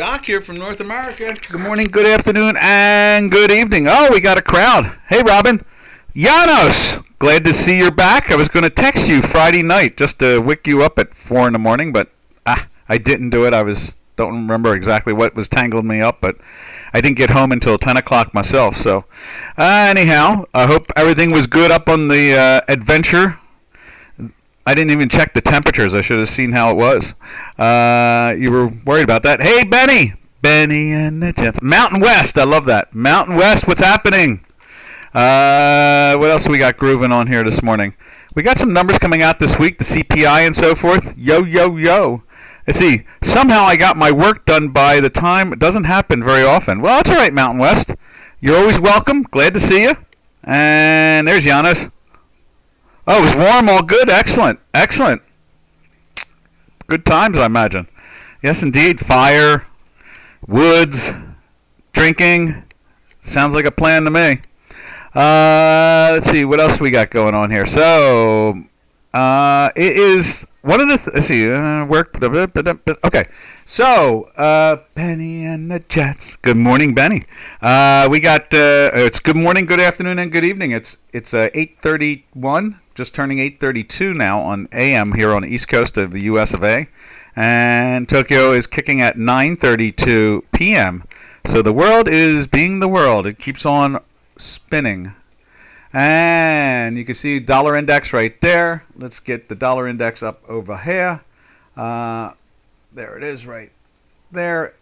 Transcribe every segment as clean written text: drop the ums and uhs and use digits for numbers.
Doc here from North America. Good morning, good afternoon, and good evening. Oh, we got a crowd. Hey, Robin. Janos, glad to see you're back. I was going to text you Friday night just to wake you up at 4 in the morning, but I didn't do it. Don't remember exactly what was tangling me up, but I didn't get home until 10 o'clock myself. So, anyhow, I hope everything was good up on the adventure. I didn't even check the temperatures. I should have seen how it was. You were worried about that. Hey, Benny. Benny and the Jets. Mountain West. I love that. Mountain West, what's happening? What else we got grooving on here this morning? We got some numbers coming out this week, the CPI and so forth. Yo, yo, yo. Let's see. Somehow I got my work done by the time. It doesn't happen very often. Well, that's all right, Mountain West. You're always welcome. Glad to see you. And there's Janos. Oh, it was warm, all good. Excellent. Excellent. Good times, I imagine. Yes, indeed. Fire, woods, drinking. Sounds like a plan to me. Let's see. What else we got going on here? So, it is one of the... let's see. Work. Okay. So, Benny and the Jets. Good morning, Benny. We got... it's good morning, good afternoon, and good evening. It's 8:31. Just turning 8:32 now on AM here on the east coast of the US of A. And Tokyo is kicking at 9:32 PM. So the world is being the world. It keeps on spinning. And you can see dollar index right there. Let's get the dollar index up over here. There it is right there.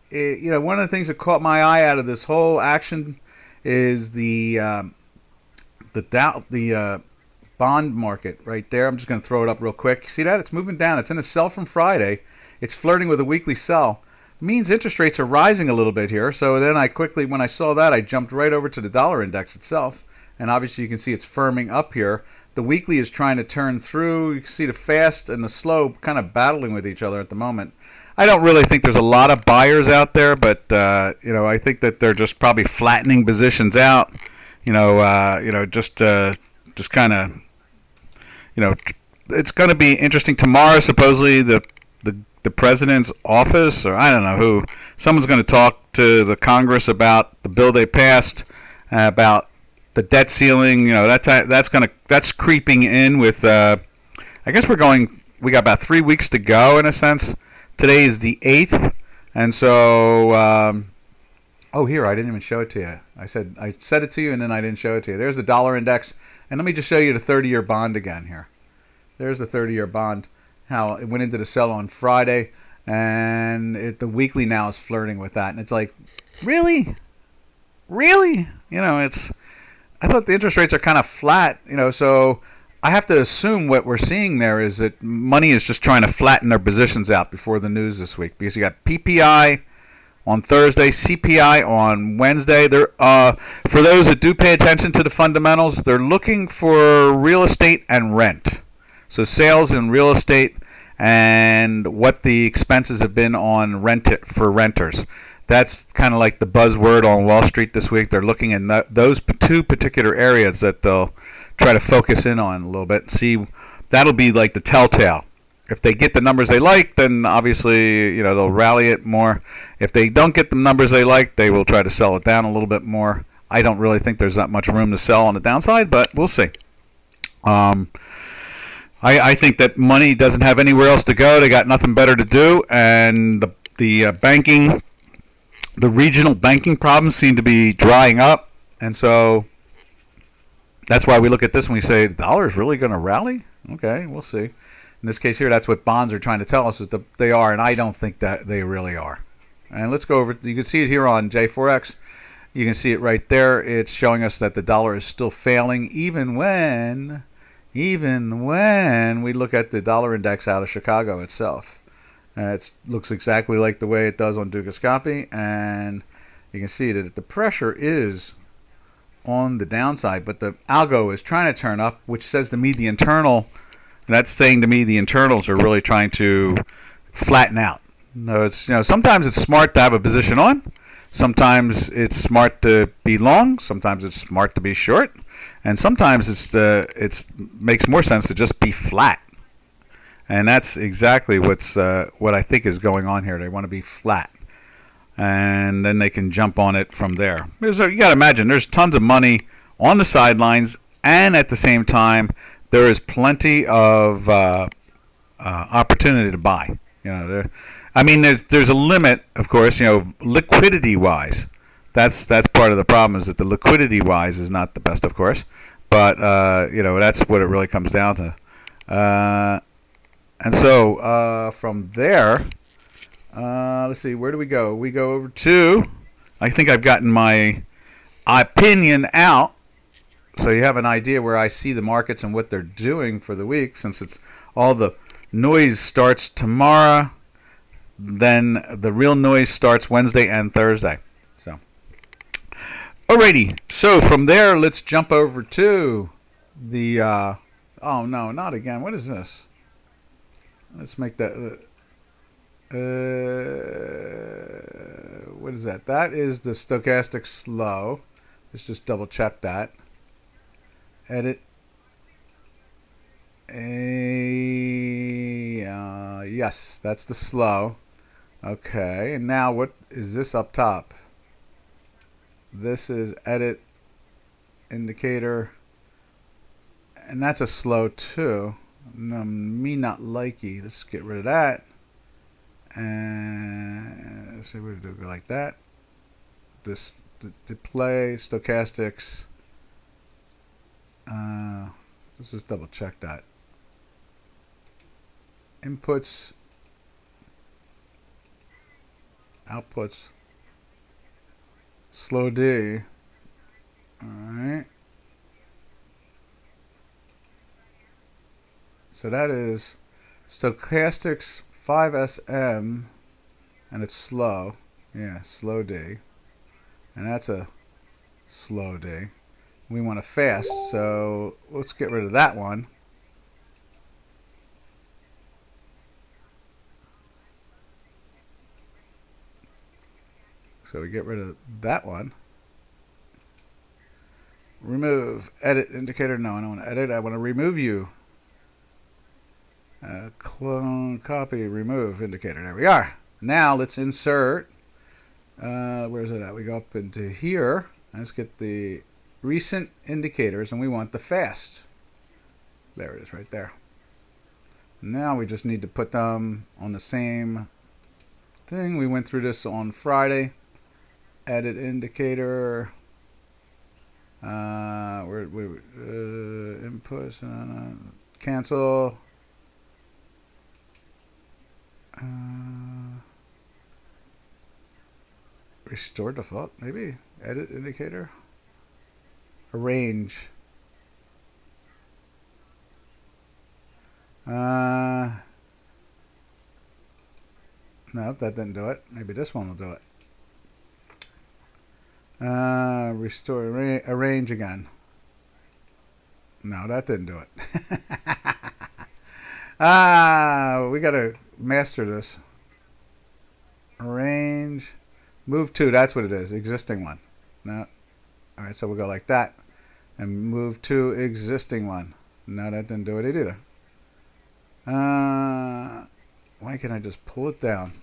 One of the things that caught my eye out of this whole action is the bond market right there. I'm just going to throw it up real quick. See that? It's moving down. It's in a sell from Friday. It's flirting with a weekly sell. It means interest rates are rising a little bit here. So then when I saw that, I jumped right over to the dollar index itself. And obviously you can see it's firming up here. The weekly is trying to turn through. You can see the fast and the slow kind of battling with each other at the moment. I don't really think there's a lot of buyers out there, but I think that they're just probably flattening positions out. Just kind of, it's going to be interesting tomorrow. Supposedly the president's office, or I don't know who, someone's going to talk to the Congress about the bill they passed about the debt ceiling. That's creeping in with. I guess we got about 3 weeks to go in a sense. Today is the 8th, and so. Oh, here, I didn't even show it to you. I said it to you, and then I didn't show it to you. There's the dollar index. And let me just show you the 30-year bond again here. There's the 30-year bond, how it went into the sell on Friday. And the weekly now is flirting with that. And it's like, really? Really? I thought the interest rates are kind of flat. So I have to assume what we're seeing there is that money is just trying to flatten their positions out before the news this week. Because you got PPI on Thursday, CPI on Wednesday. For those that do pay attention to the fundamentals, they're looking for real estate and rent. So sales in real estate and what the expenses have been on for renters. That's kind of like the buzzword on Wall Street this week. They're looking at those two particular areas that they'll try to focus in on a little bit. See, that'll be like the telltale. If they get the numbers they like, then obviously, they'll rally it more. If they don't get the numbers they like, they will try to sell it down a little bit more. I don't really think there's that much room to sell on the downside, but we'll see. I think that money doesn't have anywhere else to go. They got nothing better to do, and the banking, the regional banking problems seem to be drying up, and so that's why we look at this and we say, the dollar is really going to rally? Okay, we'll see. In this case here, that's what bonds are trying to tell us is that they are, and I don't think that they really are. And let's go over. You can see it here on J4X. You can see it right there. It's showing us that the dollar is still failing, even when we look at the dollar index out of Chicago itself. It looks exactly like the way it does on Dukascopy, and you can see that the pressure is on the downside, but the algo is trying to turn up, which says to me the internal. That's saying to me the internals are really trying to flatten out. No, sometimes it's smart to have a position on. Sometimes it's smart to be long. Sometimes it's smart to be short, and sometimes it makes more sense to just be flat. and that's exactly what I think is going on here. They want to be flat, and then they can jump on it from there. You got to imagine there's tons of money on the sidelines, and at the same time, there is plenty of opportunity to buy. I mean, there's a limit, of course. Liquidity wise, that's part of the problem is that the liquidity wise is not the best, of course. But that's what it really comes down to. And so from there, let's see, where do we go? We go over to. I think I've gotten my opinion out, so you have an idea where I see the markets and what they're doing for the week. Since it's all the noise starts tomorrow, then the real noise starts Wednesday and Thursday. So, alrighty. So from there, let's jump over to the. Oh no, not again. What is this? Let's make that. What is that? That is the stochastic slow. Let's just double check that. Edit. Yes, that's the slow. Okay, and now what is this up top? This is edit indicator, and that's a slow too. No, me not likey. Let's get rid of that. And let's see, we're gonna do it like that. This display stochastics. Let's just double check that. Inputs, outputs, slow D. Alright. So that is stochastics 5SM, and it's slow. Yeah, slow D. And that's a slow D. We want a fast, so let's get rid of that one. So we get rid of that one. Remove, edit indicator. No, I don't want to edit. I want to remove you. Clone, copy, remove indicator. There we are. Now let's insert. Where's it at? We go up into here. Let's get the recent indicators, and we want the fast. There it is, right there. Now we just need to put them on the same thing. We went through this on Friday. Edit indicator. Inputs. Cancel. Restore default, maybe. Edit indicator. Arrange. No, that didn't do it. Maybe this one will do it. Restore, arrange again. No, that didn't do it. We gotta master this. Arrange. Move to, that's what it is. Existing one. No. Alright, so we'll go like that. And move to existing one. No, that didn't do it either. Why can't I just pull it down?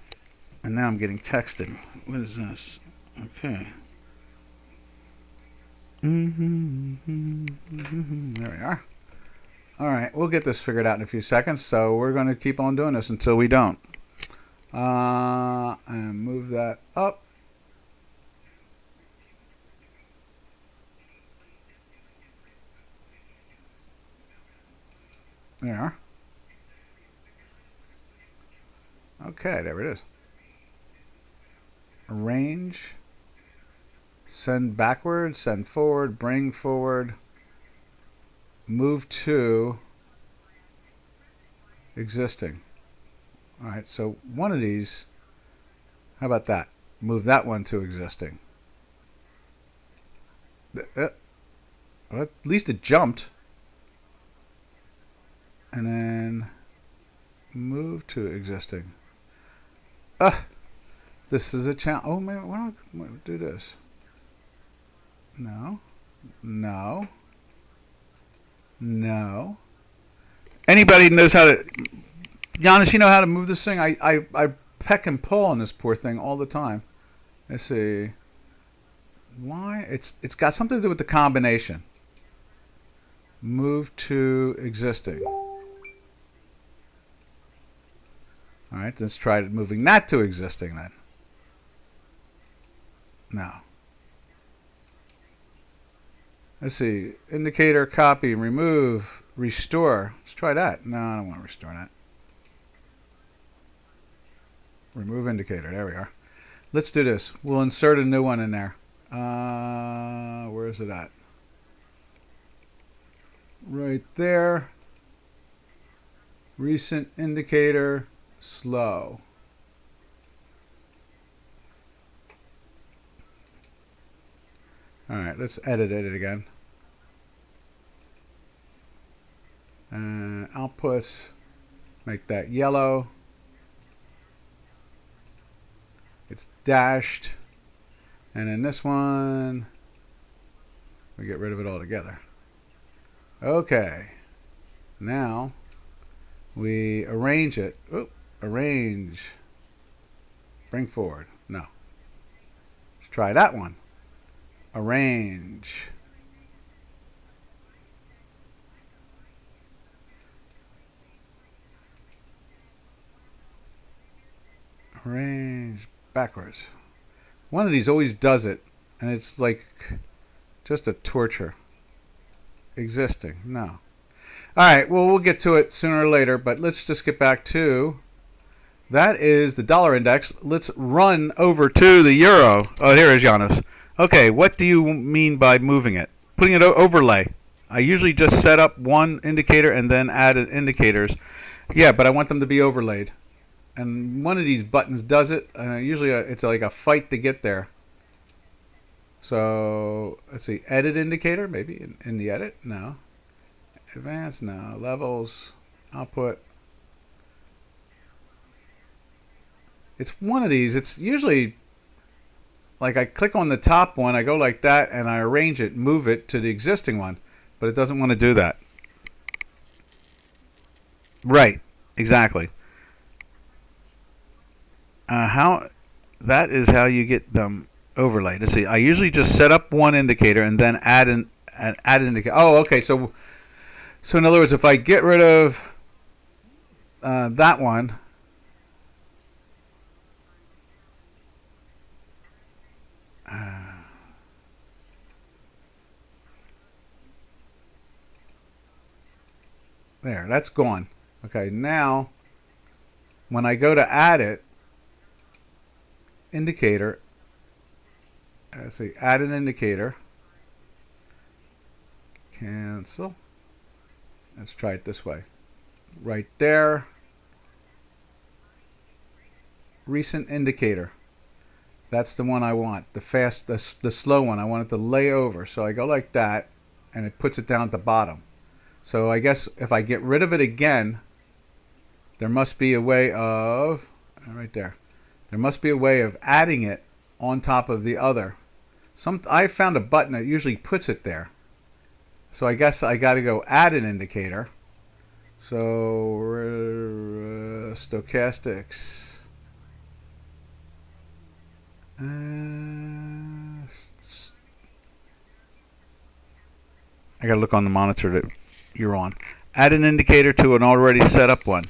And now I'm getting texted. What is this? Okay. There we are. Alright, we'll get this figured out in a few seconds. So we're going to keep on doing this until we don't. And move that up. There. Okay, there it is. Arrange. Send backward, send forward, bring forward. Move to existing. Alright, so one of these, how about that? Move that one to existing. Well, at least it jumped. And then move to existing. This is a challenge. Oh, maybe why don't I do this? No. No. No. Anybody knows how to Giannis, you know how to move this thing? I peck and pull on this poor thing all the time. Let's see. Why? It's got something to do with the combination. Move to existing. Alright, let's try moving that to existing then. Now. Let's see. Indicator, copy, remove, restore. Let's try that. No, I don't want to restore that. Remove indicator. There we are. Let's do this. We'll insert a new one in there. Where is it at? Right there. Recent indicator. Slow. Alright, let's edit it again. Outputs. Make that yellow. It's dashed. And in this one, we get rid of it altogether. Okay. Now, we arrange it. Oop, arrange. Bring forward. No. Let's try that one. Arrange. Arrange backwards. One of these always does it, and it's like just a torture. Existing. No. Alright, well, we'll get to it sooner or later, but let's just get back to... That is the dollar index. Let's run over to the euro. Oh, here is Giannis. Okay, what do you mean by moving it? Putting it overlay. I usually just set up one indicator and then add indicators. Yeah, but I want them to be overlaid. And one of these buttons does it. Usually it's like a fight to get there. So, let's see. Edit indicator, maybe in the edit? No. Advanced? No. Levels. Output. It's one of these. It's usually like I click on the top one, I go like that, and I arrange it, move it to the existing one. But it doesn't want to do that. Right. Exactly. That is how you get them overlaid. Let's see. I usually just set up one indicator and then add an indicator. Oh, okay. So in other words, if I get rid of that one, there, that's gone. Okay, now when I go to add it, indicator, let's see, add an indicator, cancel. Let's try it this way. Right there, recent indicator. That's the one I want. The slow one. I want it to lay over. So I go like that, and it puts it down at the bottom. So I guess if I get rid of it again, there must be a way of, right there, there must be a way of adding it on top of the other. I found a button that usually puts it there. So I guess I got to go add an indicator. So stochastics. I got to look on the monitor that you're on. Add an indicator to an already set up one.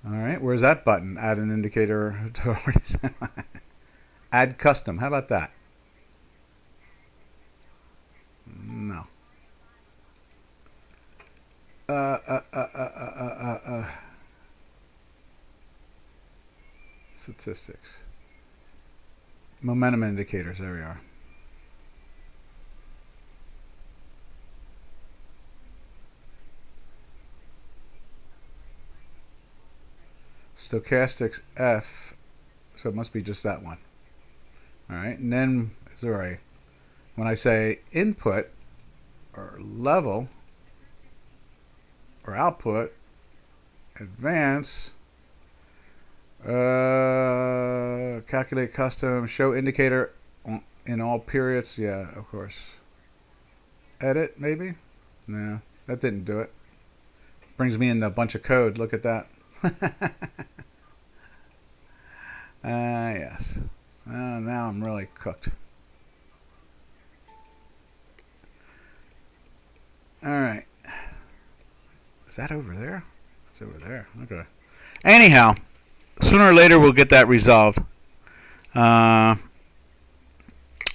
All right, where's that button? Add an indicator to already set up. Add custom. How about that? No. Statistics. Momentum indicators. There we are. Stochastics F. So it must be just that one. All right, and then sorry, when I say input or level or output, advance, calculate custom, show indicator in all periods. Yeah, of course. Edit maybe. No, that didn't do it. Brings me in a bunch of code. Look at that. Yes. Now I'm really cooked. All right. Is that over there? It's over there. Okay. Anyhow, sooner or later we'll get that resolved. Yeah,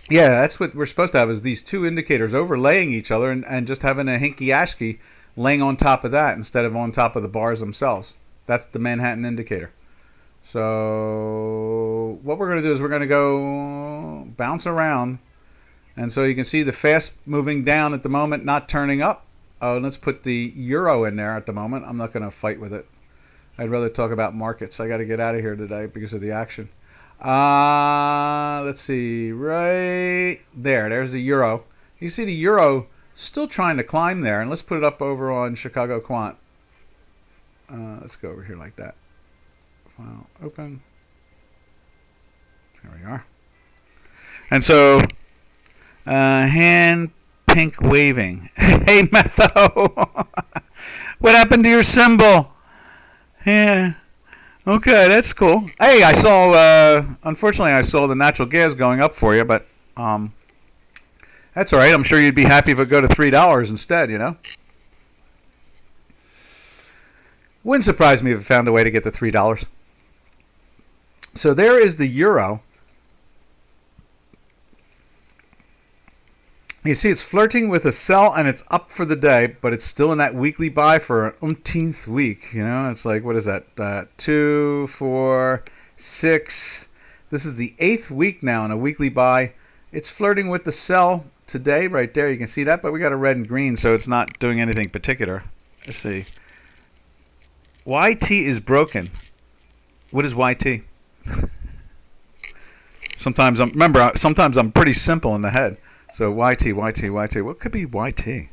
that's what we're supposed to have, is these two indicators overlaying each other and just having a hinky-ashky laying on top of that instead of on top of the bars themselves. That's the Manhattan indicator. So what we're going to do is we're going to go bounce around. And so you can see the fast moving down at the moment, not turning up. Oh, let's put the euro in there at the moment. I'm not going to fight with it. I'd rather talk about markets. I got to get out of here today because of the action. Let's see. Right there. There's the euro. You see the euro still trying to climb there. And let's put it up over on Chicago Quant. Let's go over here like that. File open. There we are. And so, hand pink waving. Hey, Metho. What happened to your symbol? Yeah. Okay, that's cool. Hey, I saw, unfortunately, I saw the natural gas going up for you, but that's all right. I'm sure you'd be happy if it go to $3 instead, you know? Wouldn't surprise me if it found a way to get to $3. So there is the euro. You see it's flirting with a sell and it's up for the day, but it's still in that weekly buy for an umpteenth week. You know, it's like, what is that? 2, 4, 6. This is the 8th week now in a weekly buy. It's flirting with the sell today right there. You can see that, but we got a red and green, so it's not doing anything particular. Let's see. YT is broken. What is YT? Sometimes I'm pretty simple in the head. So YT. What could be YT?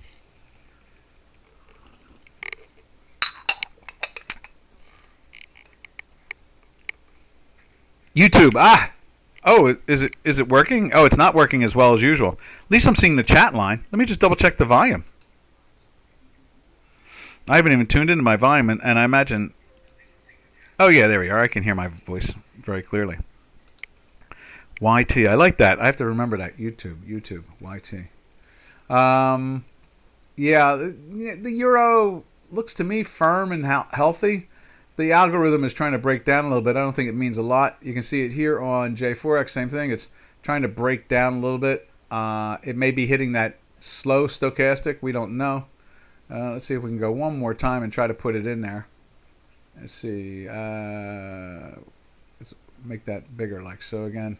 YouTube. Oh, is it working? Oh, it's not working as well as usual. At least I'm seeing the chat line. Let me just double check the volume. I haven't even tuned into my volume, and I imagine... Oh, yeah, there we are. I can hear my voice very clearly. YT. I like that. I have to remember that. YouTube. YT. Yeah, the euro looks to me firm and healthy. The algorithm is trying to break down a little bit. I don't think it means a lot. You can see it here on J4X. Same thing. It's trying to break down a little bit. It may be hitting that slow stochastic. We don't know. Let's see if we can go one more time and try to put it in there. Let's see. Let's make that bigger like so again.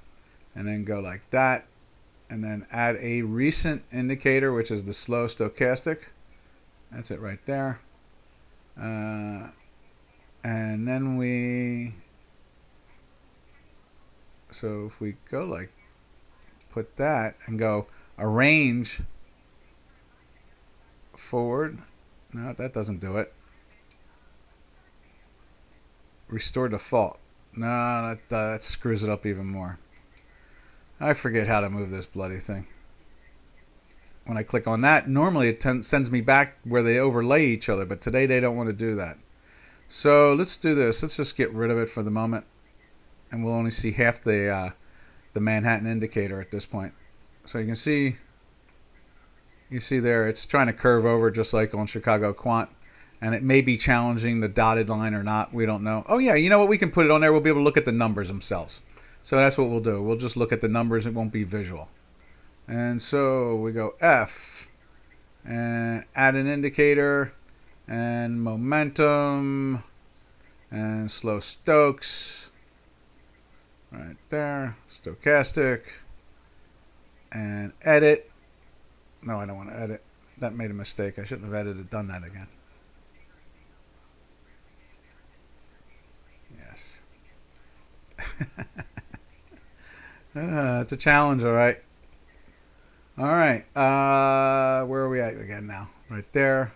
And then go like that. And then add a recent indicator, which is the slow stochastic. That's it right there. And then so if we go like, put that and go arrange forward. No, that doesn't do it. Restore default. No, that screws it up even more. I forget how to move this bloody thing. When I click on that, normally it sends me back where they overlay each other, but today they don't want to do that. So let's do this. Let's just get rid of it for the moment, and we'll only see half the Manhattan indicator at this point. So you can see, there, it's trying to curve over just like on Chicago Quant, and it may be challenging the dotted line or not. We don't know. Oh yeah, you know what? We can put it on there. We'll be able to look at the numbers themselves. So that's what we'll do. We'll just look at the numbers. It won't be visual. And so we go F and add an indicator and momentum and slow Stokes right there, stochastic, and edit. No, I don't want to edit. That made a mistake. I shouldn't have done that again. Yes. It's a challenge, all right. All right. Where are we at again now? Right there.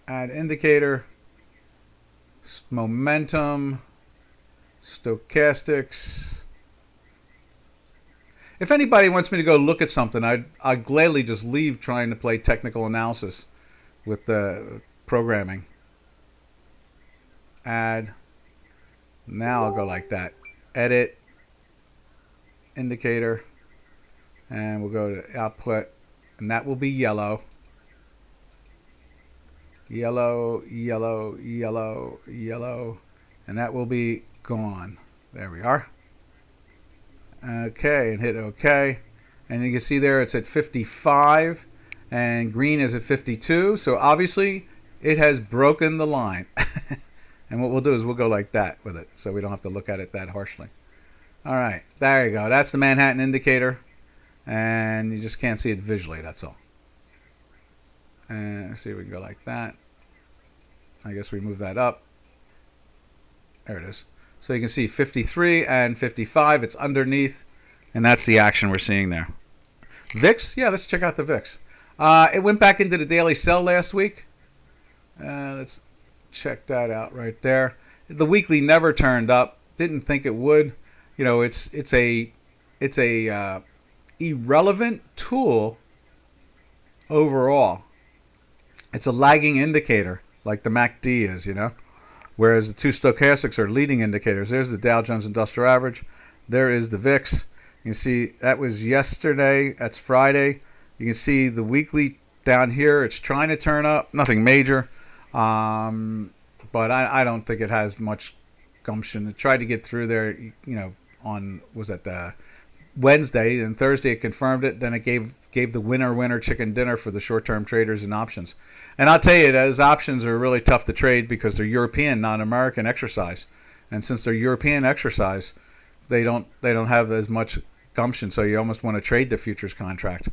Add indicator. Momentum. Stochastics. If anybody wants me to go look at something, I'd gladly just leave trying to play technical analysis with the programming. Add. Now I'll go like that. Edit. Indicator. And we'll go to output. And that will be yellow. Yellow, yellow, yellow, yellow. And that will be gone. There we are. Okay, and hit OK. And you can see there it's at 55. And green is at 52. So obviously it has broken the line. And what we'll do is we'll go like that with it, so we don't have to look at it that harshly. All right, there you go. That's the Manhattan indicator. And you just can't see it visually, that's all. And see if we can go like that. I guess we move that up. There it is. So you can see 53 and 55. It's underneath. And that's the action we're seeing there. VIX? Yeah, let's check out the VIX. It went back into the daily sell last week. Let's check that out right there. The weekly never turned up. Didn't think it would. You know, it's a irrelevant tool overall. It's a lagging indicator like the MACD is, you know. Whereas the two stochastics are leading indicators. There's the Dow Jones Industrial Average. There is the VIX. You can see that was yesterday. That's Friday. You can see the weekly down here. It's trying to turn up. Nothing major. But I don't think it has much gumption. It tried to get through there, you know, on, was that the Wednesday, and Thursday it confirmed it. Then it gave the winner chicken dinner for the short-term traders and options. And I'll tell you, those options are really tough to trade because they're European, not American exercise. And since they're European exercise, they don't have as much gumption. So you almost want to trade the futures contract.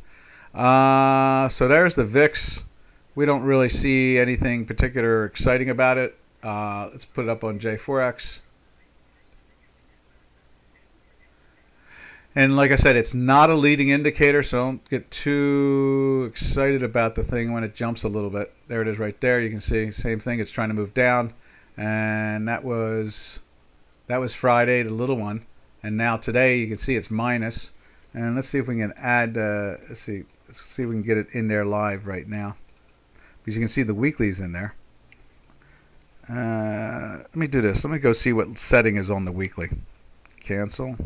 So there's the VIX. We don't really see anything particular exciting about it. Let's put it up on J4X. And like I said, it's not a leading indicator, so don't get too excited about the thing when it jumps a little bit. There it is right there. You can see same thing. It's trying to move down. And that was Friday, the little one. And now today you can see it's minus. And let's see if we can add, let's see if we can get it in there live right now. Because you can see the weeklies in there. Let me do this. Let me go see what setting is on the weekly. Cancel.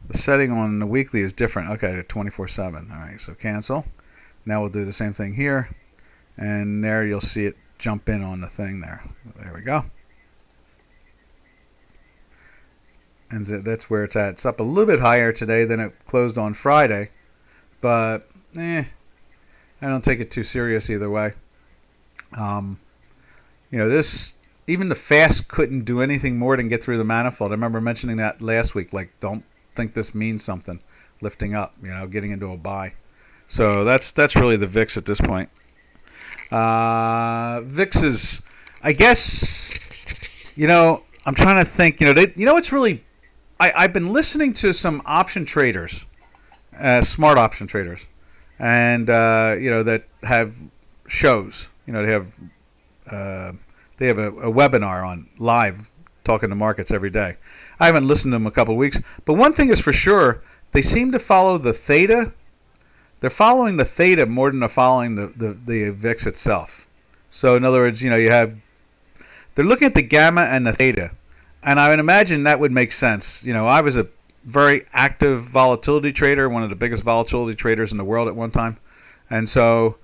The setting on the weekly is different. Okay, to 24/7. All right, so cancel. Now we'll do the same thing here. And there you'll see it jump in on the thing there. There we go. And that's where it's at. It's up a little bit higher today than it closed on Friday. But, I don't take it too serious either way. You know, this, even the fast couldn't do anything more than get through the manifold. I remember mentioning that last week, like, don't think this means something, lifting up, you know, getting into a buy. So that's really the VIX at this point. VIX is, I guess, you know, I'm trying to think, you know, it's really, I've been listening to some option traders, smart option traders, and you know, that have shows. You know, they have a webinar on live talking to markets every day. I haven't listened to them a couple of weeks, but one thing is for sure, they seem to follow the theta. They're following the theta more than they're following the VIX itself. So in other words, you know, they're looking at the gamma and the theta, and I would imagine that would make sense. You know, I was a very active volatility trader, one of the biggest volatility traders in the world at one time, and so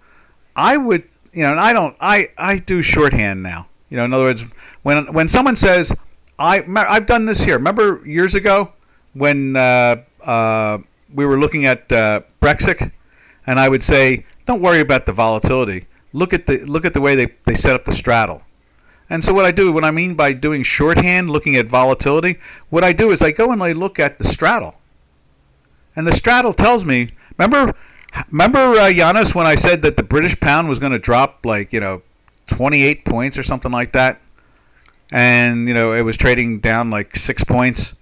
I would, you know, and I do shorthand now. You know, in other words, when someone says, I've done this here. Remember years ago when we were looking at Brexit, and I would say, don't worry about the volatility. Look at the way they set up the straddle. And so what I do, what I mean by doing shorthand, looking at volatility, what I do is I go and I look at the straddle. And the straddle tells me, remember Janos, when I said that the British pound was going to drop like, you know, 28 points or something like that, and you know, it was trading down like 6 points,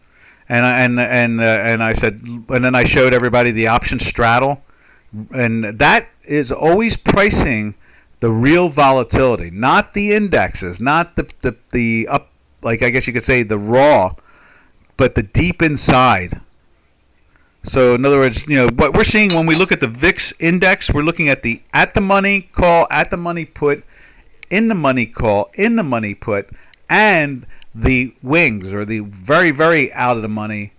and I said, and then I showed everybody the option straddle, and that is always pricing the real volatility, not the indexes, not the up, like I guess you could say the raw, but the deep inside. So in other words, what we're seeing when we look at the VIX index, we're looking at the money call, at the money put, in the money call, in the money put, and the wings, or the very, very out of the money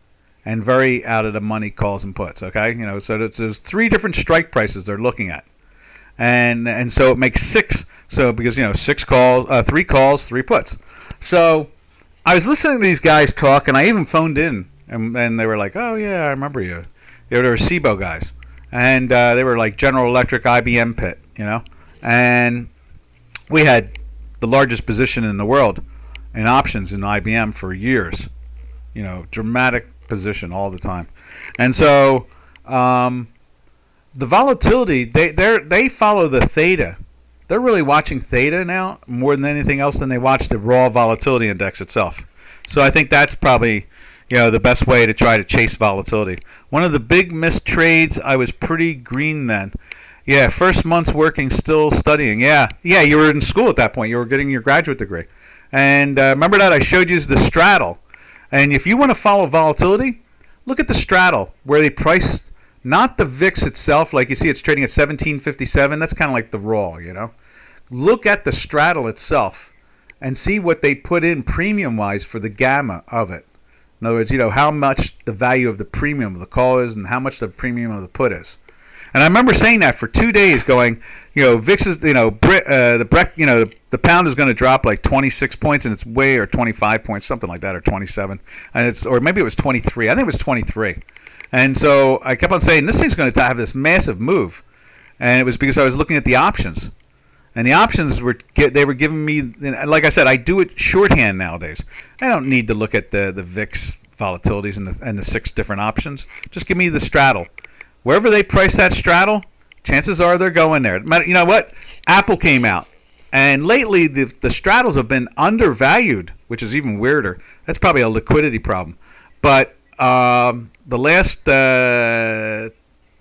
and very out of the money calls and puts. Okay, so there's three different strike prices they're looking at, and so it makes six. So because six calls, three calls, three puts. So I was listening to these guys talk, and I even phoned in, and they were like, "Oh yeah, I remember you." They were SIBO guys, and they were like General Electric, IBM pit, and we had the largest position in the world in options in IBM for years. Dramatic position all the time, and so the volatility they follow the theta. They're really watching theta now more than anything else than they watch the raw volatility index itself. So I think that's probably the best way to try to chase volatility. One of the big missed trades, I was pretty green then. Yeah, first month's working, still studying. Yeah, you were in school at that point. You were getting your graduate degree. And remember that I showed you the straddle. And if you want to follow volatility, look at the straddle where they price, not the VIX itself. Like you see it's trading at 1757. That's kind of like the raw, Look at the straddle itself and see what they put in premium-wise for the gamma of it. In other words, how much the value of the premium of the call is and how much the premium of the put is. And I remember saying that for 2 days, going, VIX is, the pound is going to drop like 26 points, and it's or 25 points, something like that, or 27, and or maybe it was 23. I think it was 23. And so I kept on saying this thing's going to have this massive move, and it was because I was looking at the options, and the options were giving me, like I said, I do it shorthand nowadays. I don't need to look at the VIX volatilities and the six different options. Just give me the straddle. Wherever they price that straddle, chances are they're going there. You know what? Apple came out, and lately the straddles have been undervalued, which is even weirder. That's probably a liquidity problem. But the last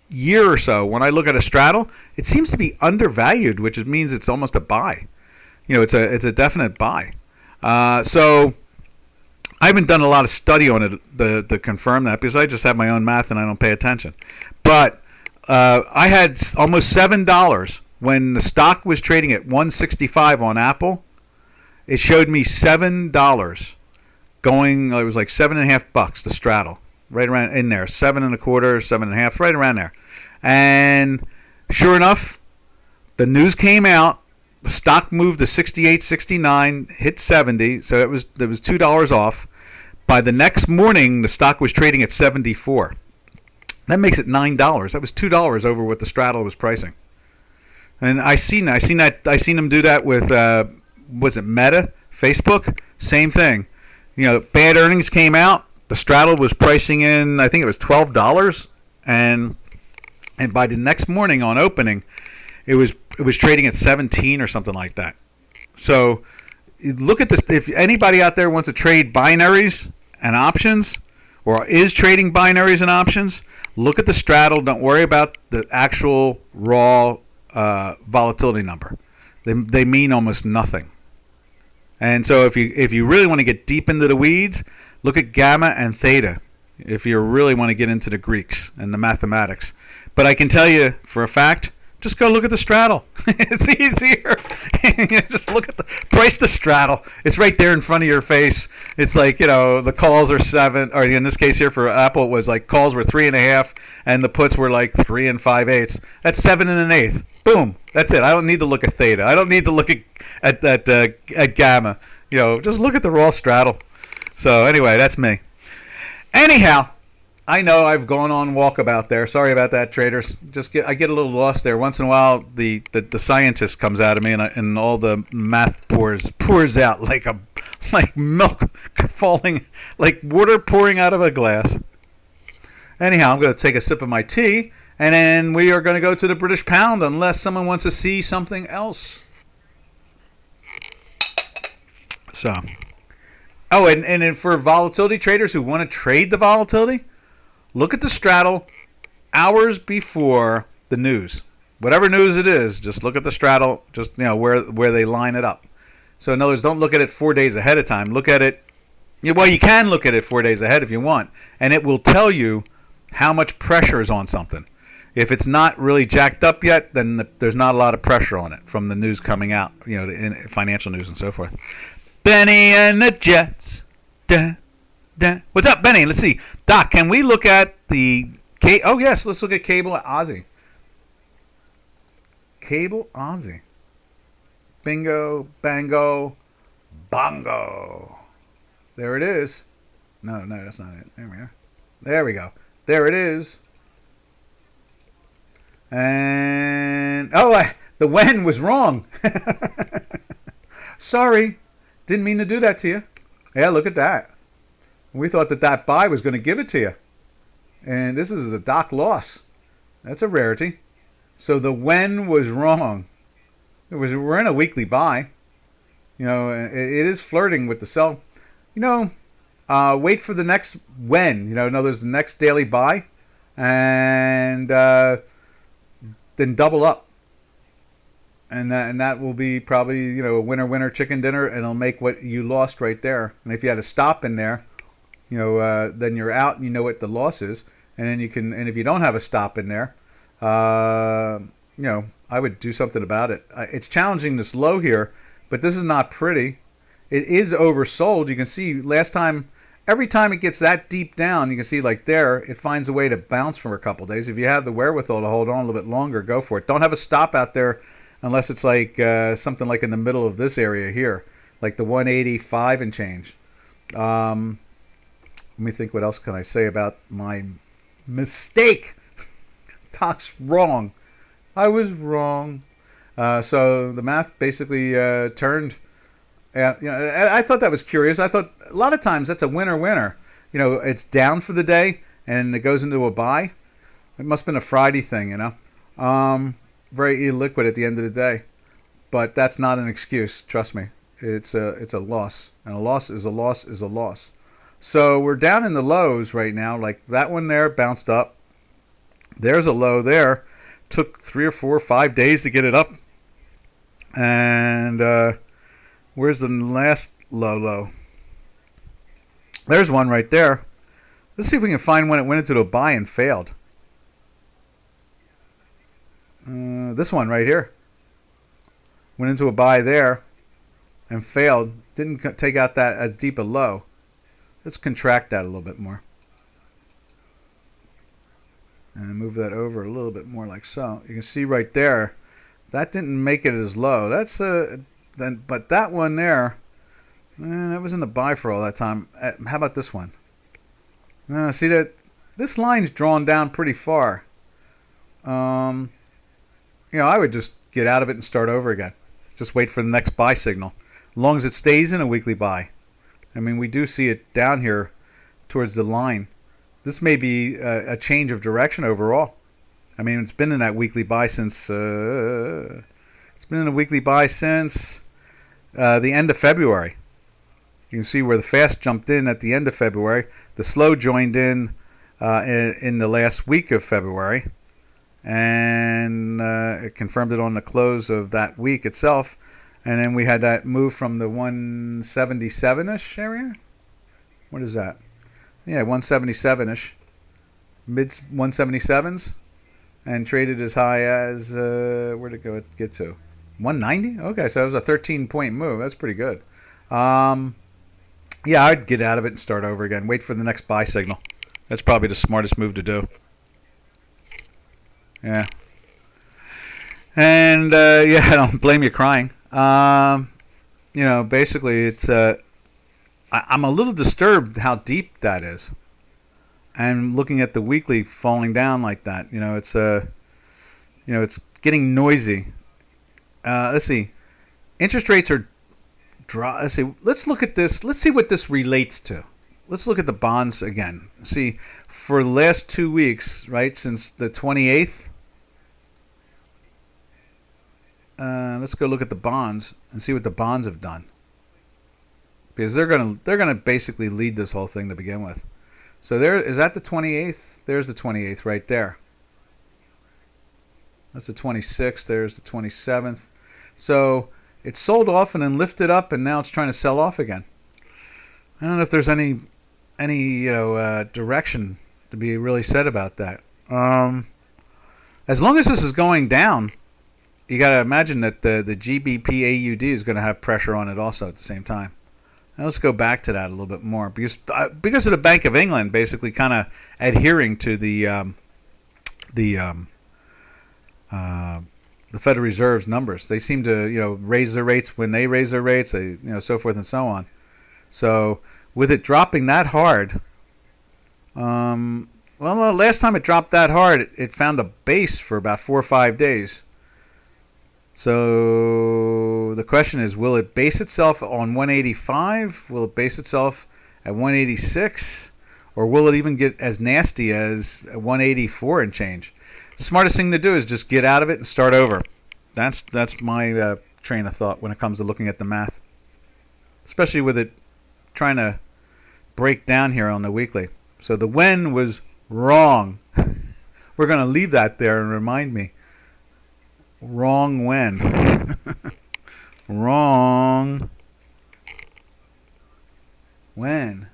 year or so, when I look at a straddle, it seems to be undervalued, which means it's almost a buy. It's a definite buy. So I haven't done a lot of study on it to confirm that, because I just have my own math and I don't pay attention. But I had almost $7 when the stock was trading at 165 on Apple. It showed me $7 going. It was like $7.50 to straddle, right around in there, 7.25, 7.5, right around there. And sure enough, the news came out. The stock moved to 68, 69, hit 70, so it was $2 off. By the next morning, the stock was trading at 74. That makes it $9. That was $2 over what the straddle was pricing. And I seen them do that with was it Meta, Facebook? Same thing. Bad earnings came out. The straddle was pricing in, I think it was $12, and by the next morning on opening, it was trading at 17 or something like that. So look at this. If anybody out there wants to trade binaries and options, or is trading binaries and options, look at the straddle. Don't worry about the actual raw volatility number. They mean almost nothing. And so if you really want to get deep into the weeds, look at gamma and theta. If you really want to get into the Greeks and the mathematics. But I can tell you for a fact, just go look at the straddle. It's easier. Just look at price the straddle. It's right there in front of your face. It's like, the calls are 7, or in this case here for Apple, it was like calls were 3.5, and the puts were like 3 5/8. That's 7 1/8. Boom. That's it. I don't need to look at theta. I don't need to look at gamma. Just look at the raw straddle. So anyway, that's me. Anyhow, I know I've gone on walkabout there. Sorry about that, traders. I get a little lost there. Once in a while, the scientist comes out of me, and all the math pours out like milk falling, like water pouring out of a glass. Anyhow, I'm going to take a sip of my tea, and then we are going to go to the British pound, unless someone wants to see something else. So, and for volatility traders who want to trade the volatility, look at the straddle hours before the news. Whatever news it is, just look at the straddle, just where they line it up. So in other words, don't look at it 4 days ahead of time. Look at it, well, you can look at it 4 days ahead if you want, and it will tell you how much pressure is on something. If it's not really jacked up yet, then there's not a lot of pressure on it from the news coming out, the financial news and so forth. Benny and the Jets. Da, da. What's up, Benny? Let's see. Doc, can we look at the... Oh, yes, let's look at Cable Aussie. Cable Aussie. Bingo, bango, bongo. There it is. No, that's not it. There we are. There we go. There it is. And... the when was wrong. Sorry. Didn't mean to do that to you. Yeah, look at that. We thought that buy was going to give it to you. And this is a Doc loss. That's a rarity. So the when was wrong. We're in a weekly buy. It is flirting with the sell. Wait for the next when. In other words, the next daily buy. And then double up. And that will be probably, a winner chicken dinner, and it'll make what you lost right there. And if you had a stop in there, then you're out and you know what the loss is. And then and if you don't have a stop in there, I would do something about it. It's challenging this low here, but this is not pretty. It is oversold. You can see last time, every time it gets that deep down, you can see like there, it finds a way to bounce for a couple days. If you have the wherewithal to hold on a little bit longer, go for it. Don't have a stop out there unless it's like something like in the middle of this area here, like the 185 and change. Let me think, what else can I say about my mistake? Doc's wrong. I was wrong. So the math basically turned. I thought that was curious. I thought a lot of times that's a winner. It's down for the day and it goes into a buy. It must have been a Friday thing, very illiquid at the end of the day. But that's not an excuse. Trust me. It's a loss. And a loss is a loss is a loss. So we're down in the lows right now. Like that one there bounced up. There's a low there. Took 3 or 4 or 5 days to get it up. And where's the last low? There's one right there. Let's see if we can find when it went into the buy and failed. This one right here. Went into a buy there and failed. Didn't take out that as deep a low. Let's contract that a little bit more. And move that over a little bit more like so. You can see right there, that didn't make it as low. That's but that one there, that was in the buy for all that time. How about this one? See that this line's drawn down pretty far. I would just get out of it and start over again. Just wait for the next buy signal. As long as it stays in a weekly buy. I mean, we do see it down here towards the line. This may be a change of direction overall. I mean, it's been in that weekly buy since the end of February. You can see where the fast jumped in at the end of February. The slow joined in the last week of February, and it confirmed it on the close of that week itself. And then we had that move from the 177-ish area. What is that? Yeah, 177-ish, mid 177s, and traded as high as where did it get to? 190. Okay, so it was a 13-point move. That's pretty good. Yeah, I'd get out of it and start over again. Wait for the next buy signal. That's probably the smartest move to do. Yeah. And yeah, I don't blame you crying. Basically, it's. I'm a little disturbed how deep that is, and looking at the weekly falling down like that. It's getting noisy. Let's see, interest rates are draw. Let's see. Let's look at this. Let's see what this relates to. Let's look at the bonds again. See, for the last 2 weeks, right since the 28th. Let's go look at the bonds and see what the bonds have done. Because they're gonna basically lead this whole thing to begin with. So there is that the 28th. There's the 28th right there. That's the 26th. There's the 27th. So it sold off and then lifted up, and now it's trying to sell off again. I don't know if there's any direction to be really said about that. As long as this is going down, you got to imagine that the GBP AUD is going to have pressure on it also at the same time. Now let's go back to that a little bit more because of the Bank of England basically kind of adhering to the Federal Reserve's numbers. They seem to raise their rates when they raise their rates, so forth and so on. So with it dropping that hard, last time it dropped that hard, it found a base for about 4 or 5 days. So the question is, will it base itself on 185? Will it base itself at 186? Or will it even get as nasty as 184 and change? The smartest thing to do is just get out of it and start over. That's my train of thought when it comes to looking at the math. Especially with it trying to break down here on the weekly. So the when was wrong. We're going to leave that there and remind me. Wrong when. Wrong when.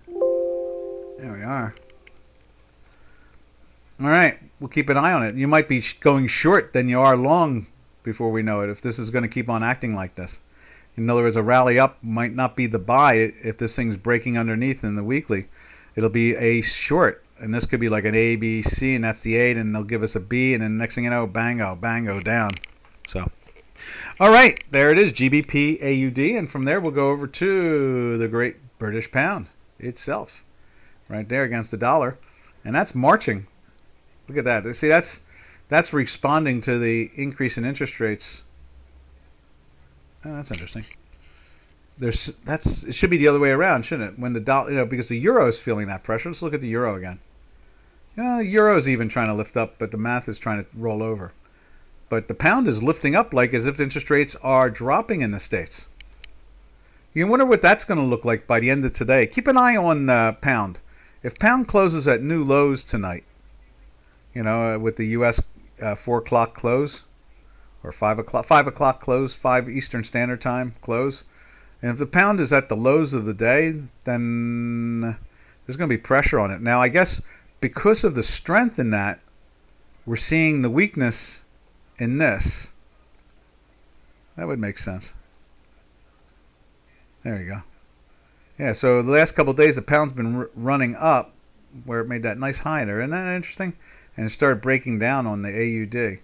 There we are. All right. We'll keep an eye on it. You might be going short than you are long before we know it if this is going to keep on acting like this. In other words, a rally up might not be the buy if this thing's breaking underneath in the weekly. It'll be a short. And this could be like an A, B, C, and that's the 8, and they'll give us a B, and then next thing you know, bango, down. So, all right, there it is, GBP AUD, and from there we'll go over to the great British pound itself, right there against the dollar, and that's marching. Look at that. See, that's responding to the increase in interest rates. Oh, that's interesting. It should be the other way around, shouldn't it? When the dollar, because the euro is feeling that pressure. Let's look at the euro again. The euro is even trying to lift up, but the math is trying to roll over. But the pound is lifting up like as if interest rates are dropping in the States. You wonder what that's going to look like by the end of today. Keep an eye on pound. If pound closes at new lows tonight, with the U.S. 4 o'clock close or 5 o'clock close, 5 Eastern Standard Time close, and if the pound is at the lows of the day, then there's going to be pressure on it. Now, I guess because of the strength in that, we're seeing the weakness in this. That would make sense. There you go. Yeah, so the last couple of days, the pound's been running up where it made that nice high there. Isn't that interesting? And it started breaking down on the AUD.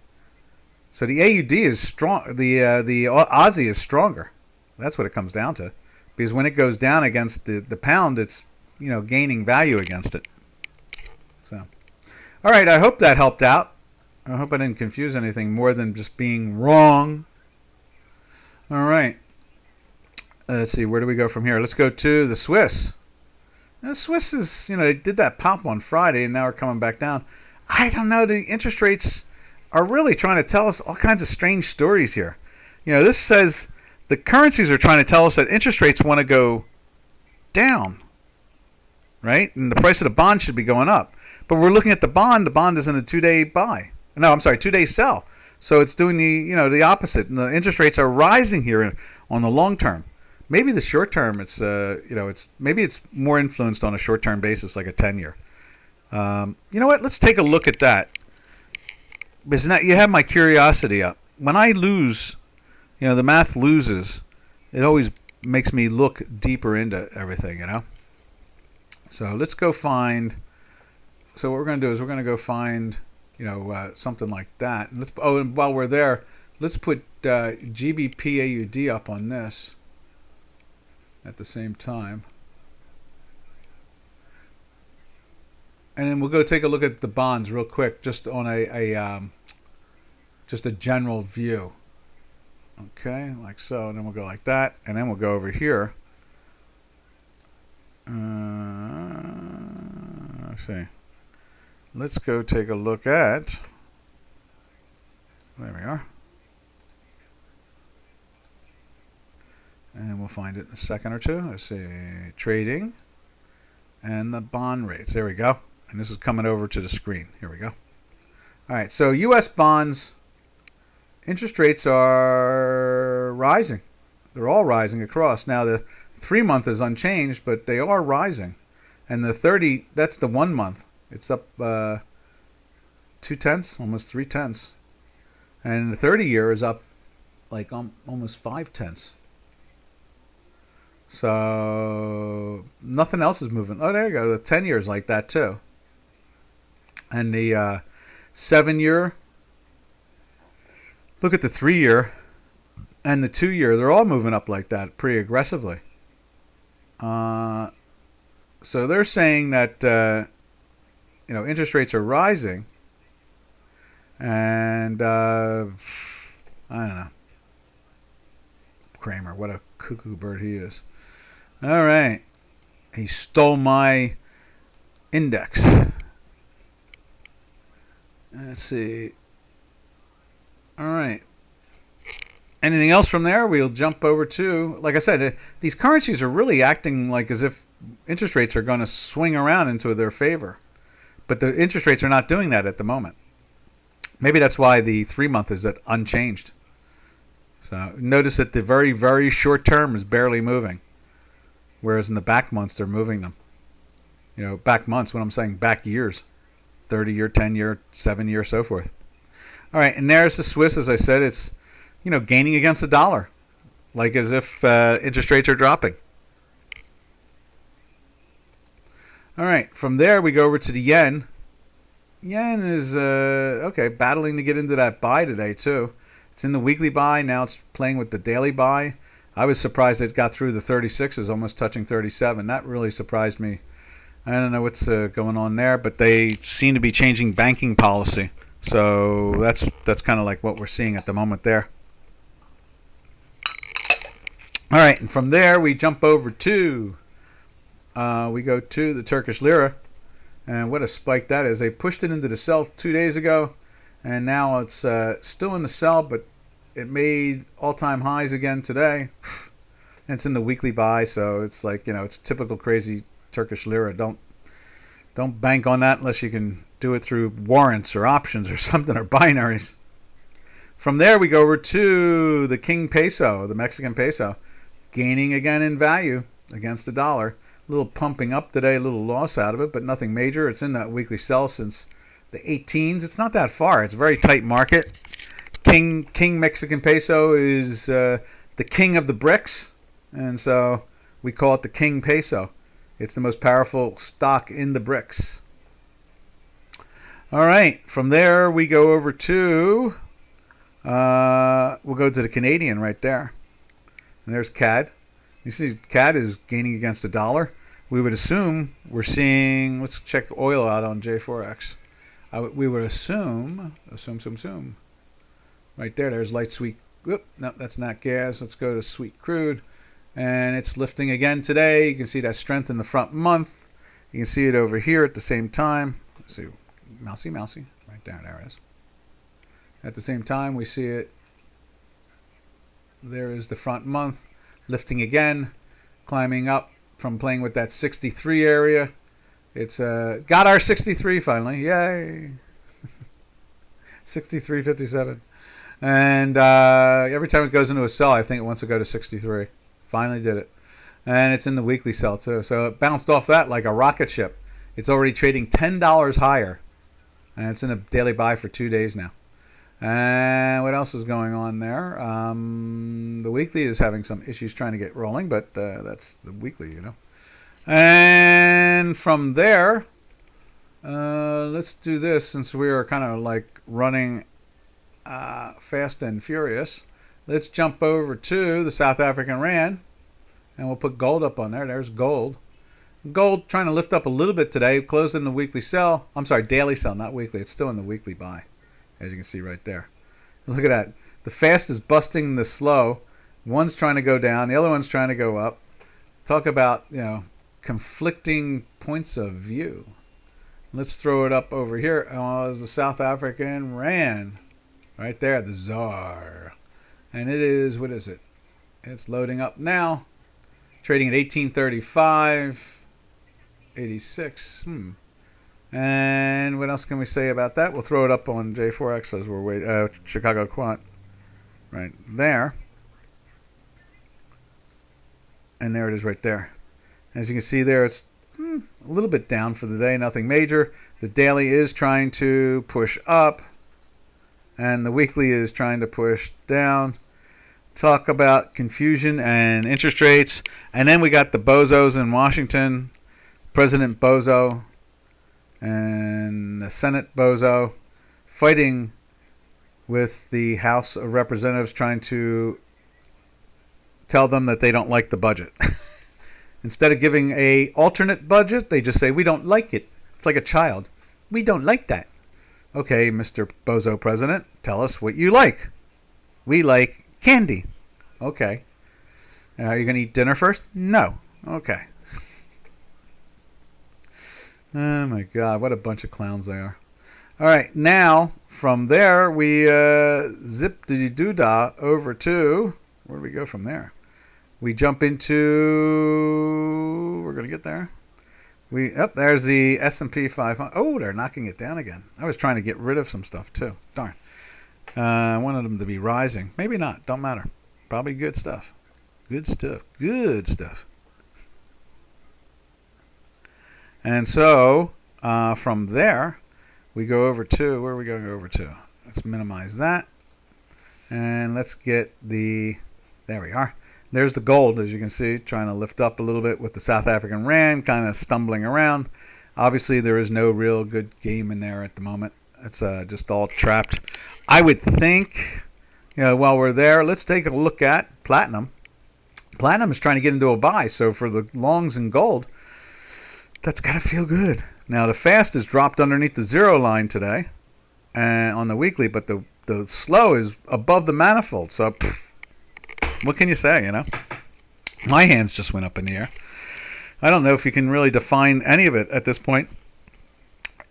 So the AUD is strong. The Aussie is stronger. That's what it comes down to. Because when it goes down against the pound, it's gaining value against it. So, all right, I hope that helped out. I hope I didn't confuse anything more than just being wrong. All right. Let's see, where do we go from here? Let's go to the Swiss. Now, the Swiss is, they did that pop on Friday, and now we're coming back down. I don't know. The interest rates are really trying to tell us all kinds of strange stories here. This says the currencies are trying to tell us that interest rates want to go down, right? And the price of the bond should be going up. But we're looking at the bond. The bond is in a 2-day buy. No, I'm sorry, 2-day sell. So it's doing the opposite. And the interest rates are rising here on the long term. Maybe the short term, maybe it's more influenced on a short term basis, like a 10-year. You know what? Let's take a look at that. Because now you have my curiosity up. When I lose, the math loses. It always makes me look deeper into everything. So let's go find. So what we're going to do is we're going to go find, something like that. And and while we're there, let's put GBP AUD up on this at the same time. And then we'll go take a look at the bonds real quick, just on just a general view. Okay, like so. And then we'll go like that, and then we'll go over here. Let's see. Let's go take a look at. There we are. And we'll find it in a second or two. Let's see. Trading. And the bond rates. There we go. And this is coming over to the screen. Here we go. All right. So U.S. bonds, interest rates are rising. They're all rising across. Now, the 3-month is unchanged, but they are rising. And the 30, that's the 1 month. It's up 2/10, almost 3/10. And the 30-year is up like almost 5/10. So nothing else is moving. Oh, there you go. The 10-year is like that too. And the 7-year, look at the 3-year and the 2-year. They're all moving up like that pretty aggressively. So they're saying that interest rates are rising, and I don't know. Kramer, what a cuckoo bird he is. All right, he stole my index. Let's see. All right. Anything else from there? We'll jump over to, like I said, these currencies are really acting like as if interest rates are going to swing around into their favor. But the interest rates are not doing that at the moment. Maybe that's why the 3-month is unchanged. So notice that the very, very short term is barely moving. Whereas in the back months, they're moving them. Back months, when I'm saying back years. 30-year, 10-year, 7-year, so forth. All right, and there's the Swiss. As I said, it's gaining against the dollar, like as if interest rates are dropping. All right, from there we go over to the yen. Yen is battling to get into that buy today too. It's in the weekly buy now. It's playing with the daily buy. I was surprised it got through the 36s, almost touching 37. That really surprised me. I don't know what's going on there, but they seem to be changing banking policy. So that's kind of like what we're seeing at the moment there. All right, and from there we jump over to, we go to the Turkish lira, and what a spike that is. They pushed it into the sell 2 days ago, and now it's still in the sell, but it made all-time highs again today. And it's in the weekly buy, so it's like, it's typical crazy Turkish lira. Don't bank on that unless you can do it through warrants or options or something, or binaries. From there we go over to the King peso, the Mexican peso, gaining again in value against the dollar. A little pumping up today, a little loss out of it, but nothing major. It's in that weekly sell since the 18s. It's not that far. It's a very tight market. King Mexican peso is the king of the BRICS, and so we call it the King peso. It's the most powerful stock in the BRICS. All right, from there we go over to, we'll go to the Canadian right there. And there's CAD. You see CAD is gaining against the dollar. We would assume we're seeing, let's check oil out on J4X. We would assume, right there, there's light sweet, whoop, no, that's not gas. Let's go to sweet crude. And it's lifting again today. You can see that strength in the front month. You can see it over here at the same time. Let's see, mousy, right there it is. At the same time, we see it. There is the front month lifting again, climbing up from playing with that 63 area. It's got our 63 finally. Yay. 63.57. And every time it goes into a sell, I think it wants to go to 63. Finally did it. And it's in the weekly sell too. So it bounced off that like a rocket ship. It's already trading $10 higher. And it's in a daily buy for 2 days now. And what else is going on there? The weekly is having some issues trying to get rolling, but that's the weekly, And from there, let's do this since we are kind of like running fast and furious. Let's jump over to the South African Rand, and we'll put gold up on there. There's gold. Gold trying to lift up a little bit today. Closed in the weekly sell. I'm sorry, daily sell, not weekly. It's still in the weekly buy, as you can see right there. Look at that. The fast is busting the slow. One's trying to go down. The other one's trying to go up. Talk about, conflicting points of view. Let's throw it up over here. There's the South African Rand. Right there, the ZAR. And it is, what is it? It's loading up now. Trading at 1835.86. And what else can we say about that? We'll throw it up on J4X as we're waiting. Chicago Quant. Right there. And there it is right there. As you can see there, it's a a little bit down for the day, nothing major. The daily is trying to push up, and the weekly is trying to push down. Talk about confusion and interest rates, and then we got the bozos in Washington, President Bozo and the Senate Bozo fighting with the House of Representatives, trying to tell them that they don't like the budget. Instead of giving a alternate budget, they just say, we don't like it. It's like a child. We don't like that. Okay, Mr. Bozo President, tell us what you like. We like candy. Okay. Are you going to eat dinner first? No. Okay. Oh my God, what a bunch of clowns they are. All right, now from there we zip-de-doo-dah over to, where do we go from there? We jump into, we're going to get there. There's the S&P 500. Oh, they're knocking it down again. I was trying to get rid of some stuff too. Darn. I wanted them to be rising. Maybe not. Don't matter. Probably good stuff. Good stuff. Good stuff. And so from there, we go over to, where are we going over to? Let's minimize that. And let's get the, there we are. There's the gold, as you can see, trying to lift up a little bit with the South African rand, kind of stumbling around. Obviously, there is no real good game in there at the moment. It's just all trapped. I would think, while we're there, let's take a look at platinum. Platinum is trying to get into a buy, so for the longs in gold, that's got to feel good. Now, the fast has dropped underneath the zero line today on the weekly, but the slow is above the manifold, so what can you say, My hands just went up in the air. I don't know if you can really define any of it at this point.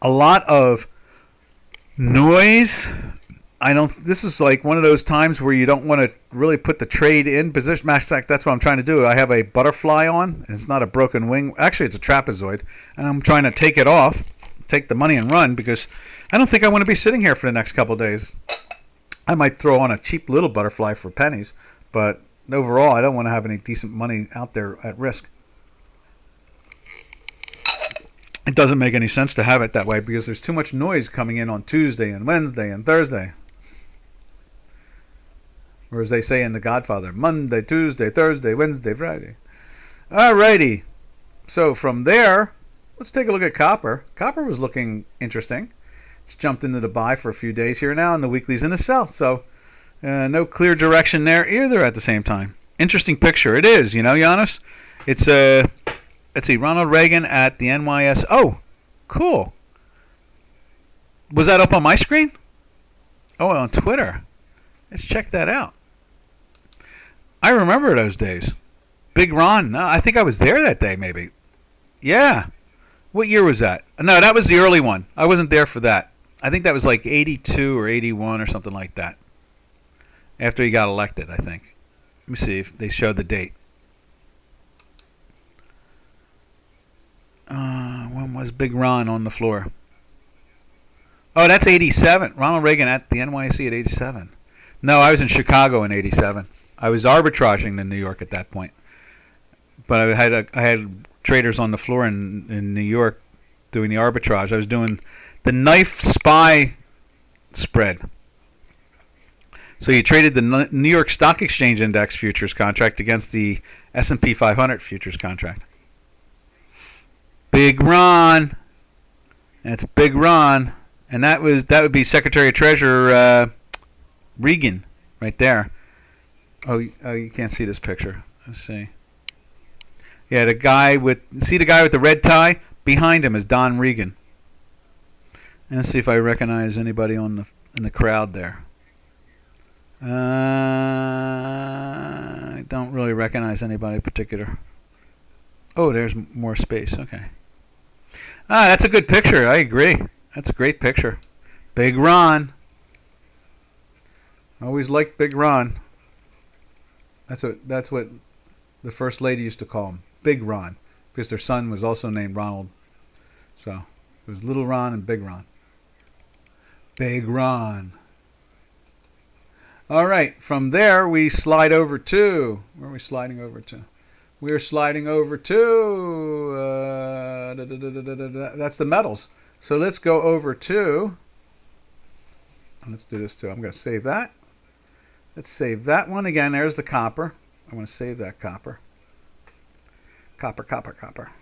A lot of noise. This is like one of those times where you don't want to really put the trade in position. Matter of fact, that's what I'm trying to do. I have a butterfly on, and it's not a broken wing. Actually, it's a trapezoid, and I'm trying to take it off, take the money and run, because I don't think I want to be sitting here for the next couple of days. I might throw on a cheap little butterfly for pennies, but overall, I don't want to have any decent money out there at risk. It doesn't make any sense to have it that way because there's too much noise coming in on Tuesday and Wednesday and Thursday. Or as they say in The Godfather, Monday, Tuesday, Thursday, Wednesday, Friday. Alrighty. So from there, let's take a look at copper. Copper was looking interesting. It's jumped into the buy for a few days here now, and the weekly's in the sell. So no clear direction there either at the same time. Interesting picture. It is, Giannis. It's let's see, Ronald Reagan at the NYS. Oh, cool. Was that up on my screen? Oh, on Twitter. Let's check that out. I remember those days. Big Ron. No, I think I was there that day, maybe. Yeah. What year was that? No, that was the early one. I wasn't there for that. I think that was like 82 or 81 or something like that. After he got elected, I think. Let me see if they showed the date. When was Big Ron on the floor? Oh, that's 87. Ronald Reagan at the NYC at 87. No, I was in Chicago in 87. I was arbitraging in New York at that point. But I had traders on the floor in New York doing the arbitrage. I was doing the knife SPY spread. So you traded the New York Stock Exchange Index futures contract against the S&P 500 futures contract. Big Ron. That's Big Ron. And that would be Secretary of Treasurer Reagan right there. Oh, you can't see this picture. Let's see. Yeah, the guy with the red tie? Behind him is Don Regan. And let's see if I recognize anybody in the crowd there. I don't really recognize anybody particular. Oh, there's more space. Okay. That's a good picture. I agree. That's a great picture. Big Ron. Always liked Big Ron. That's what the First Lady used to call him. Big Ron. Because their son was also named Ronald. So it was Little Ron and Big Ron. Big Ron. All right, from there we slide over to, where are we sliding over to? We're sliding over to, that's the metals. So let's go over to, let's do this too. I'm going to save that. Let's save that one again. There's the copper. I want to save that copper. Copper, copper, copper.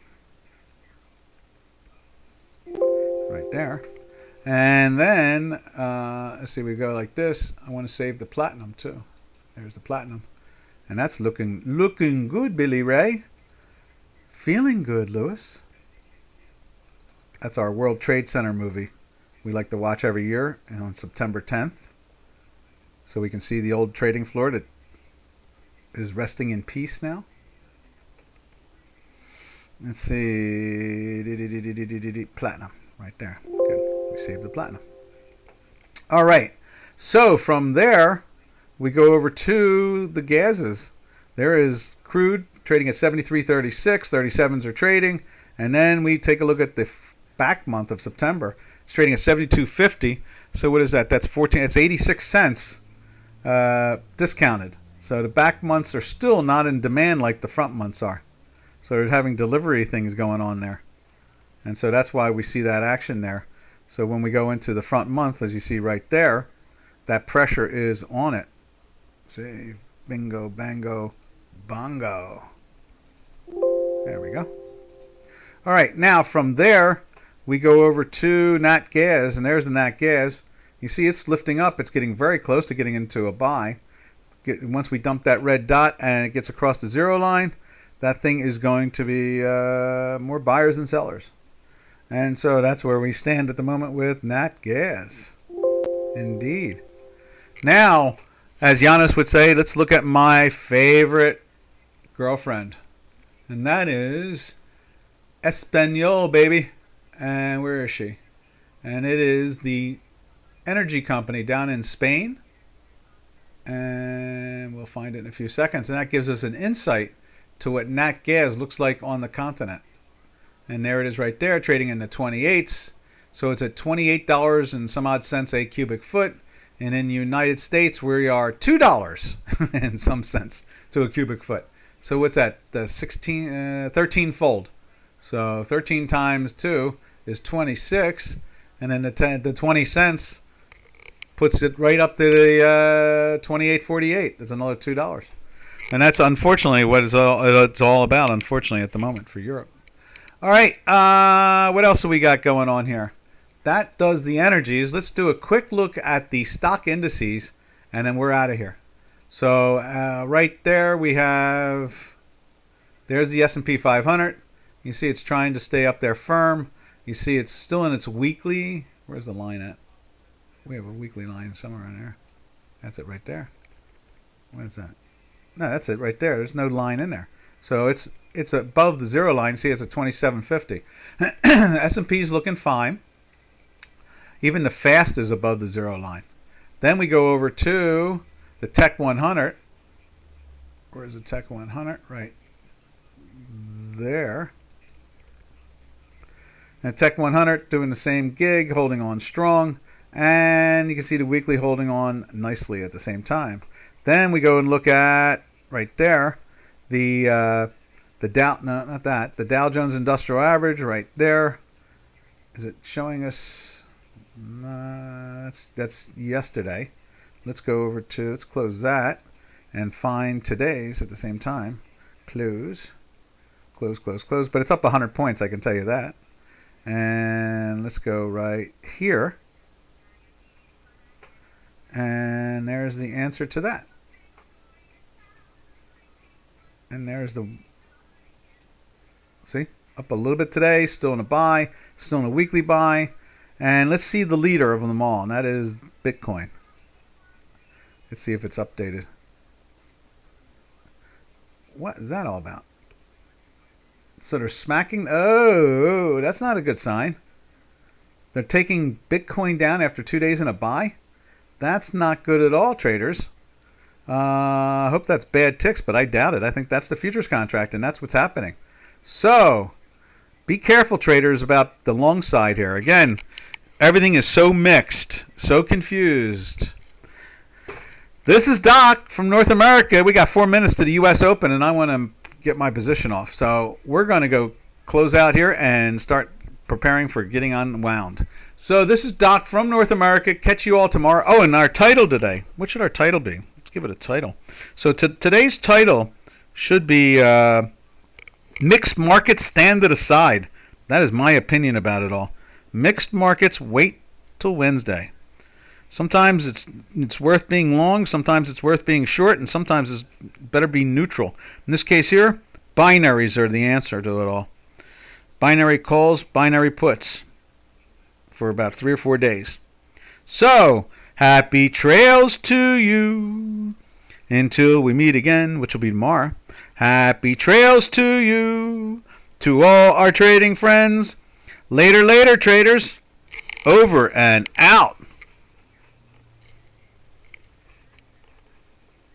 Right there. And then, let's see, we go like this. I want to save the platinum too. There's the platinum. And that's looking good, Billy Ray. Feeling good, Lewis. That's our World Trade Center movie we like to watch every year on September 10th. So we can see the old trading floor that is resting in peace now. Let's see. Platinum. Right there. Good. We saved the platinum. All right. So from there, we go over to the gases. There is crude trading at 73.36. 37s are trading. And then we take a look at the back month of September. It's trading at 72.50. So what is that? That's 14. It's 86 cents discounted. So the back months are still not in demand like the front months are. So they're having delivery things going on there. And so that's why we see that action there. So when we go into the front month, as you see right there, that pressure is on it. See, bingo, bango, bongo. There we go. All right, now from there, we go over to Nat Gas, and there's the Nat Gas. You see it's lifting up. It's getting very close to getting into a buy. Once we dump that red dot and it gets across the zero line, that thing is going to be more buyers than sellers. And so that's where we stand at the moment with Nat Gas. Indeed. Now, as Giannis would say, let's look at my favorite girlfriend. And that is Espanol, baby. And where is she? And it is the energy company down in Spain. And we'll find it in a few seconds. And that gives us an insight to what Nat Gas looks like on the continent. And there it is right there, trading in the 28s. So it's at $28 and some odd cents a cubic foot. And in the United States, we are $2 in some sense to a cubic foot. So what's that? The 13-fold. So 13 times 2 is 26. And then the 20 cents puts it right up to the 28.48. That's another $2. And that's unfortunately what it's all about, unfortunately, at the moment for Europe. All right, what else have we got going on here? That does the energies. Let's do a quick look at the stock indices, and then we're out of here. So right there we have, there's the S&P 500. You see it's trying to stay up there firm. You see it's still in its weekly. Where's the line at? We have a weekly line somewhere in there. That's it right there. What is that? No, that's it right there. There's no line in there. So it's above the zero line. See, it's at 27.50. S&P is looking fine. Even the fast is above the zero line. Then we go over to the Tech 100. Where's the Tech 100? Right there. And Tech 100 doing the same gig, holding on strong. And you can see the weekly holding on nicely at the same time. Then we go and look at, right there, the Dow, no, not that, the Dow Jones Industrial Average right there. Is it showing us? That's yesterday. Let's go over to, let's close that and find today's at the same time. Close. Close, close, close. But it's up 100 points, I can tell you that. And let's go right here. And there's the answer to that. And there's the, see, up a little bit today, still in a buy, still in a weekly buy. And let's see the leader of them all, and that is Bitcoin. Let's see if it's updated. What is that all about? So they're smacking, oh, that's not a good sign. They're taking Bitcoin down after 2 days in a buy? That's not good at all, traders. I hope that's bad ticks, but I doubt it. I think that's the futures contract, and that's what's happening. So, be careful, traders, about the long side here. Again, everything is so mixed, so confused. This is Doc from North America. We got 4 minutes to the U.S. Open, and I want to get my position off. So we're going to go close out here and start preparing for getting unwound. So this is Doc from North America. Catch you all tomorrow. Oh, and our title today. What should our title be? Let's give it a title. So today's title should be Mixed Markets Standard Aside. That is my opinion about it all. Mixed markets, wait till Wednesday. Sometimes it's worth being long, sometimes it's worth being short, and sometimes it's better be neutral. In this case here, binaries are the answer to it all. Binary calls, binary puts for about 3 or 4 days. So, happy trails to you until we meet again, which will be tomorrow. Happy trails to you, to all our trading friends. Later, later, traders. Over and out.